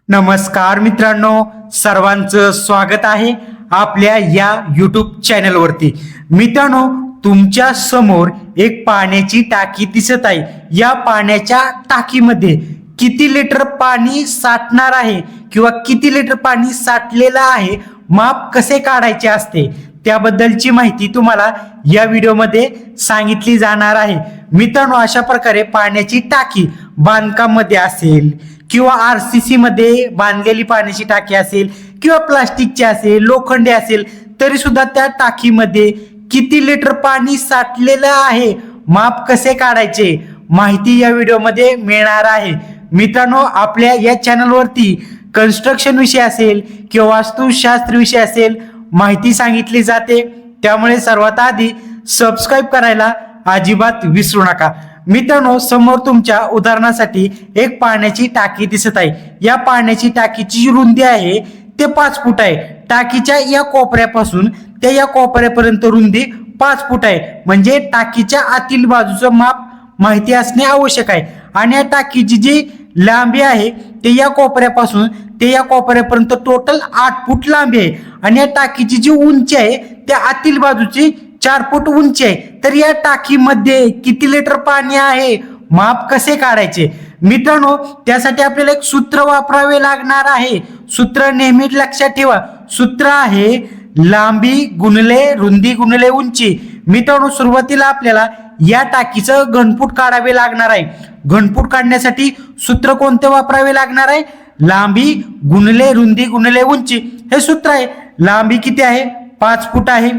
नमस्कार मित्रांनो, सर्वांचं स्वागत आहे आपल्या या YouTube चॅनलवरती। मित्रांनो, तुमच्या समोर एक पाण्याची टाकी दिसत आहे। या पाण्याच्या टाकीमध्ये किती लिटर पाणी साठणार आहे किंवा किती लिटर पाणी साठलेलं आहे, माप कसे काढायचे असते त्याबद्दलची माहिती तुम्हाला या व्हिडिओमध्ये सांगितली जाणार आहे। मित्रांनो, अशा प्रकारे पाण्याची टाकी बांधकाम मध्ये असेल किंवा आरसीसी मध्ये बांधलेली पाण्याची टाकी असेल किंवा प्लास्टिकची असेल, लोखंडी असेल, तरी सुद्धा त्या टाकीमध्ये किती लिटर पाणी साठलेलं आहे, माप कसे काढायचे माहिती या व्हिडिओमध्ये मिळणार आहे। मित्रांनो, आपल्या या चॅनलवरती कन्स्ट्रक्शन विषय असेल किंवा वास्तुशास्त्र विषय असेल माहिती सांगितली जाते, त्यामुळे सर्वात आधी सबस्क्राइब करायला अजिबात विसरू नका। मित्रांनो, समोर तुमच्या उदाहरणासाठी एक पाण्याची टाकी दिसत आहे। या पाण्याची टाकीची जी रुंदी आहे ते 5 फूट आहे। टाकीच्या या कोपऱ्यापासून ते या कोपऱ्यापर्यंत रुंदी 5 फूट आहे, म्हणजे टाकीच्या आतील बाजूचं माप माहिती असणे आवश्यक आहे। आणि या टाकीची जी लांबी आहे ते या कोपऱ्यापासून ते या कोपऱ्यापर्यंत टोटल 8 फूट लांबी आहे। आणि या टाकीची जी उंची आहे त्या आतील बाजूची 4 फूट उंची आहे। तर या टाकीमध्ये किती लिटर पाणी आहे, माप कसे काढायचे मित्रांनो, त्यासाठी आपल्याला एक सूत्र वापरावे लागणार आहे। सूत्र नेहमी लक्षात ठेवा। सूत्र आहे लांबी गुणिले रुंदी गुणिले उंची। मित्रांनो, सुरुवातीला आपल्याला या टाकीचं घनफूट काढावे लागणार आहे। घनफूट काढण्यासाठी सूत्र कोणते वापरावे लागणार आहे? लांबी गुणिले रुंदी गुणिले उंची हे सूत्र आहे। लांबी किती आहे? 5 फूट आहे।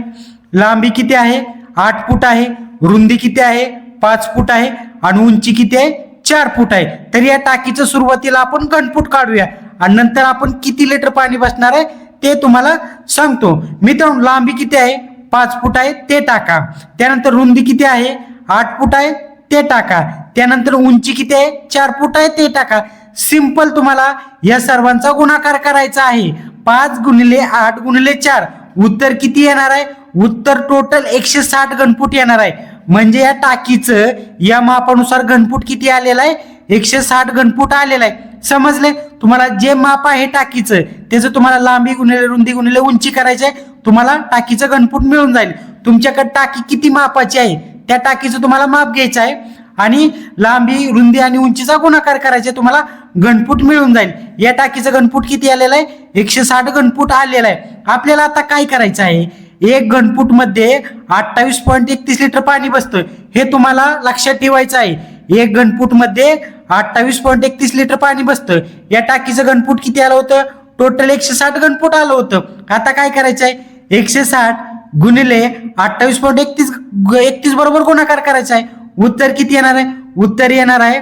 लांबी किती आहे? 8 फूट आहे। रुंदी किती आहे? 5 फूट आहे। आणि उंची किती आहे? 4 फूट आहे। तर या टाकीचं सुरुवातीला आपण घनफूट काढूया आणि नंतर आपण किती लिटर पाणी बसणार आहे ते तुम्हाला सांगतो। मित्रांनो, लांबी किती आहे? 5 फूट आहे, ते टाका। त्यानंतर रुंदी किती आहे? 8 फूट आहे, ते टाका। त्यानंतर उंची किती आहे? 4 फूट आहे, ते टाका। सिंपल तुम्हाला या सर्वांचा गुणाकार करायचा आहे। 5 गुणिले 8 गुणिले 4 उत्तर किती येणार आहे? उत्तर टोटल 160 घनफूट येणार आहे। म्हणजे या टाकीचं या मापानुसार घनफूट किती आलेलं आहे? 160 घनफूट आलेलं आहे। समजले? तुम्हाला जे माप आहे टाकीचं त्याचं तुम्हाला लांबी गुणिले रुंदी गुणिले उंची करायचं आहे, तुम्हाला टाकीचं घनफूट मिळून जाईल। तुमच्याकडे टाकी किती मापाची आहे त्या टाकीचं तुम्हाला माप घ्यायचं आहे आणि लांबी रुंदी आणि उंचीचा गुणाकार करायचा, तुम्हाला घनफूट मिळून जाईल। या टाकीचं घनफूट किती आलेलं आहे? 160 घनफूट आलेलं आहे। आपल्याला आता काय करायचं आहे? एक घनफूट मध्ये 28.31 लिटर पाणी बसतं, हे तुम्हाला लक्षात ठेवायचं आहे। एक घनफूट मध्ये 28.31 लिटर पाणी बसतं। या टाकीचं घनफूट किती आलं होतं? टोटल 160 घनफूट आलं होतं। आता काय करायचं आहे? 160 गुणिले 28.31 बरोबर गुणाकार करायचा आहे। उत्तर किती येणार आहे? उत्तर येणार आहे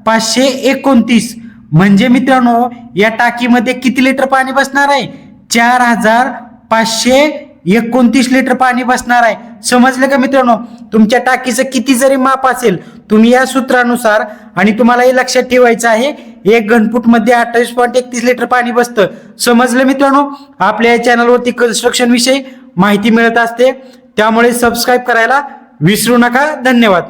4529। म्हणजे मित्रांनो, या टाकीमध्ये किती लिटर पाणी बसणार आहे? 4529 लिटर पाणी बसणार आहे। समजलं का मित्रांनो? तुमच्या टाकीचं किती जरी माप असेल, तुम्ही या सूत्रानुसार, आणि तुम्हाला हे लक्षात ठेवायचं आहे, एक घनफूट मध्ये 28.31 लिटर पाणी बसतं। समजलं मित्रांनो? आपल्या या चॅनलवरती कन्स्ट्रक्शन विषयी माहिती मिळत असते, त्यामुळे सबस्क्राईब करायला विसरू नका। धन्यवाद।